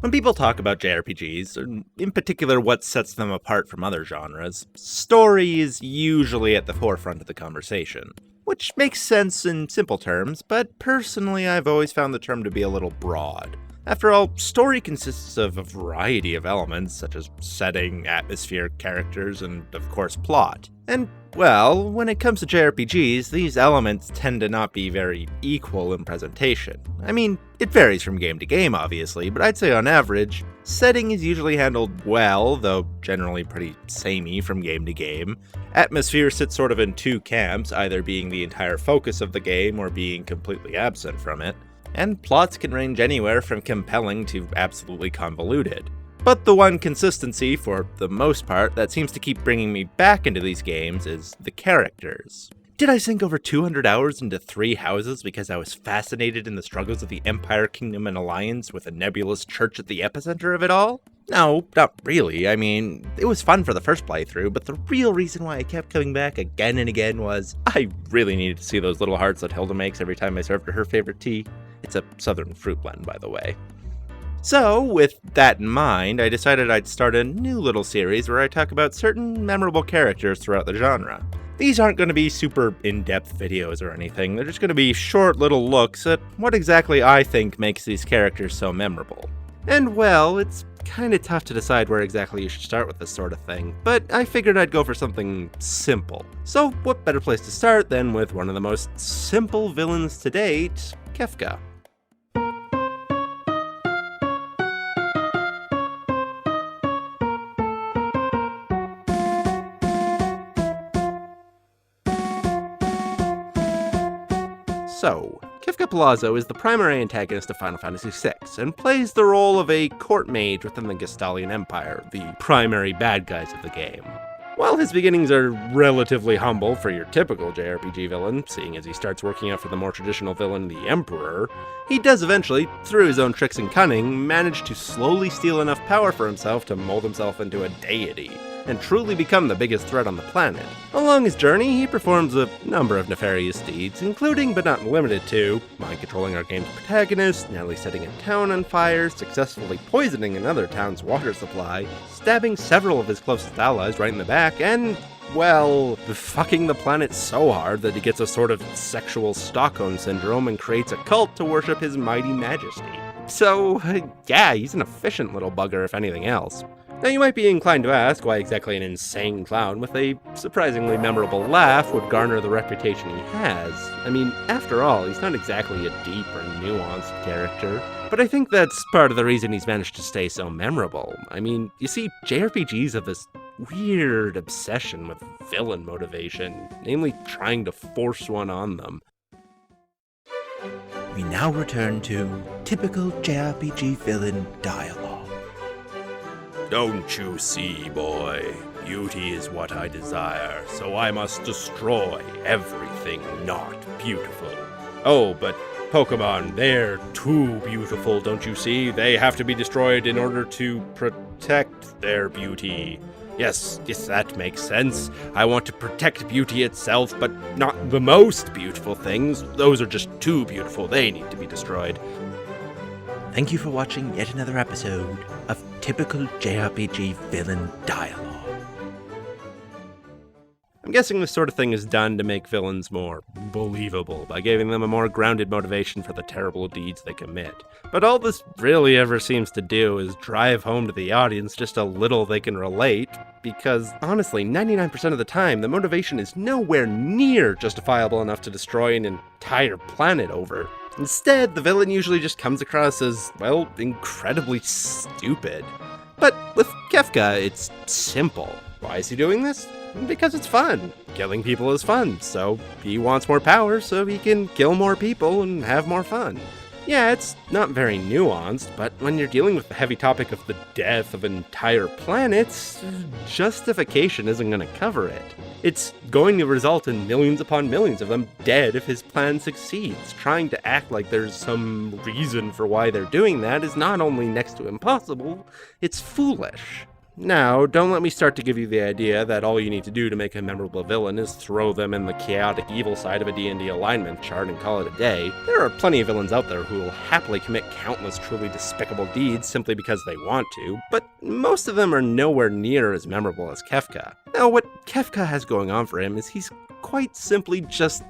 When people talk about JRPGs, or in particular what sets them apart from other genres, story is usually at the forefront of the conversation. Which makes sense in simple terms, but personally I've always found the term to be a little broad. After all, story consists of a variety of elements, such as setting, atmosphere, characters, and of course plot. And, well, when it comes to JRPGs, these elements tend to not be very equal in presentation. I mean, it varies from game to game, obviously, but I'd say on average, setting is usually handled well, though generally pretty samey from game to game. Atmosphere sits sort of in two camps, either being the entire focus of the game or being completely absent from it. And plots can range anywhere from compelling to absolutely convoluted. But the one consistency, for the most part, that seems to keep bringing me back into these games is the characters. Did I sink over 200 hours into 3 houses because I was fascinated in the struggles of the Empire, Kingdom, and Alliance with a nebulous church at the epicenter of it all? No, not really. I mean, it was fun for the first playthrough, but the real reason why I kept coming back again and again was I really needed to see those little hearts that Hilda makes every time I served her her favorite tea. It's a southern fruit blend, by the way. So, with that in mind, I decided I'd start a new little series where I talk about certain memorable characters throughout the genre. These aren't going to be super in-depth videos or anything, they're just going to be short little looks at what exactly I think makes these characters so memorable. And well, it's kinda tough to decide where exactly you should start with this sort of thing, but I figured I'd go for something simple. So what better place to start than with one of the most simple villains to date, Kefka. So, Kefka Palazzo is the primary antagonist of Final Fantasy VI, and plays the role of a court mage within the Gestalian Empire, the primary bad guys of the game. While his beginnings are relatively humble for your typical JRPG villain, seeing as he starts working out for the more traditional villain, the Emperor, he does eventually, through his own tricks and cunning, manage to slowly steal enough power for himself to mold himself into a deity, and truly become the biggest threat on the planet. Along his journey, he performs a number of nefarious deeds, including but not limited to mind-controlling our game's protagonist, nearly setting a town on fire, successfully poisoning another town's water supply, stabbing several of his closest allies right in the back, and, well, fucking the planet so hard that he gets a sort of sexual Stockholm syndrome and creates a cult to worship his mighty majesty. So, yeah, he's an efficient little bugger if anything else. Now you might be inclined to ask why exactly an insane clown with a surprisingly memorable laugh would garner the reputation he has. I mean, after all, he's not exactly a deep or nuanced character. But I think that's part of the reason he's managed to stay so memorable. I mean, you see, JRPGs have this weird obsession with villain motivation, namely trying to force one on them. We now return to typical JRPG villain dialogue. Don't you see, boy? Beauty is what I desire, so I must destroy everything not beautiful. Oh, but Pokemon, they're too beautiful, don't you see? They have to be destroyed in order to protect their beauty. Yes, that makes sense. I want to protect beauty itself, but not the most beautiful things. Those are just too beautiful. They need to be destroyed. Thank you for watching yet another episode of typical JRPG villain dialogue. I'm guessing this sort of thing is done to make villains more believable, by giving them a more grounded motivation for the terrible deeds they commit. But all this really ever seems to do is drive home to the audience just a little they can relate, because honestly, 99% of the time, the motivation is nowhere near justifiable enough to destroy an entire planet over. Instead, the villain usually just comes across as, well, incredibly stupid. But with Kefka, it's simple. Why is he doing this? Because it's fun. Killing people is fun, so he wants more power so he can kill more people and have more fun. Yeah, it's not very nuanced, but when you're dealing with the heavy topic of the death of entire planets, justification isn't going to cover it. It's going to result in millions upon millions of them dead if his plan succeeds. Trying to act like there's some reason for why they're doing that is not only next to impossible, it's foolish. Now, don't let me start to give you the idea that all you need to do to make a memorable villain is throw them in the chaotic evil side of a D&D alignment chart and call it a day. There are plenty of villains out there who will happily commit countless truly despicable deeds simply because they want to, but most of them are nowhere near as memorable as Kefka. Now, what Kefka has going on for him is he's quite simply just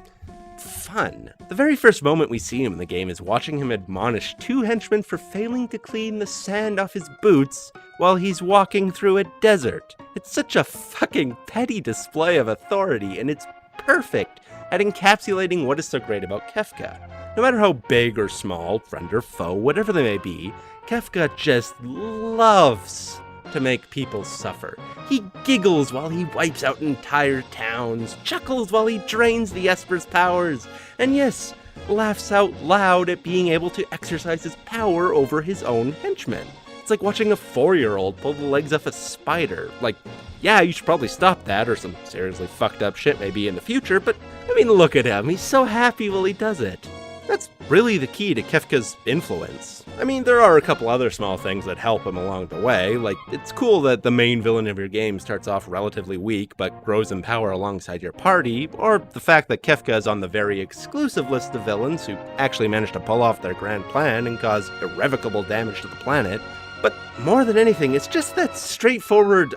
fun. The very first moment we see him in the game is watching him admonish two henchmen for failing to clean the sand off his boots while he's walking through a desert. It's such a fucking petty display of authority, and it's perfect at encapsulating what is so great about Kefka. No matter how big or small, friend or foe, whatever they may be, Kefka just loves to make people suffer. He giggles while he wipes out entire towns, chuckles while he drains the Esper's powers, and yes, laughs out loud at being able to exercise his power over his own henchmen. It's like watching a 4-year-old pull the legs off a spider. Like, yeah, you should probably stop that, or some seriously fucked up shit may be in the future, but I mean, look at him, he's so happy while he does it. That's really the key to Kefka's influence. I mean, there are a couple other small things that help him along the way, like it's cool that the main villain of your game starts off relatively weak but grows in power alongside your party, or the fact that Kefka is on the very exclusive list of villains who actually managed to pull off their grand plan and cause irrevocable damage to the planet. But more than anything, it's just that straightforward,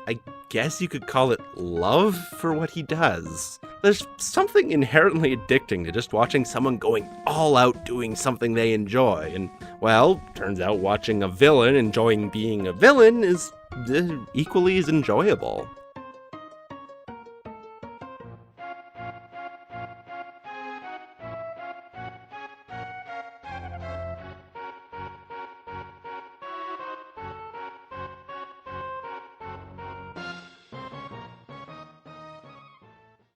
I guess you could call it love for what he does. There's something inherently addicting to just watching someone going all out doing something they enjoy, and, well, turns out watching a villain enjoying being a villain is equally as enjoyable.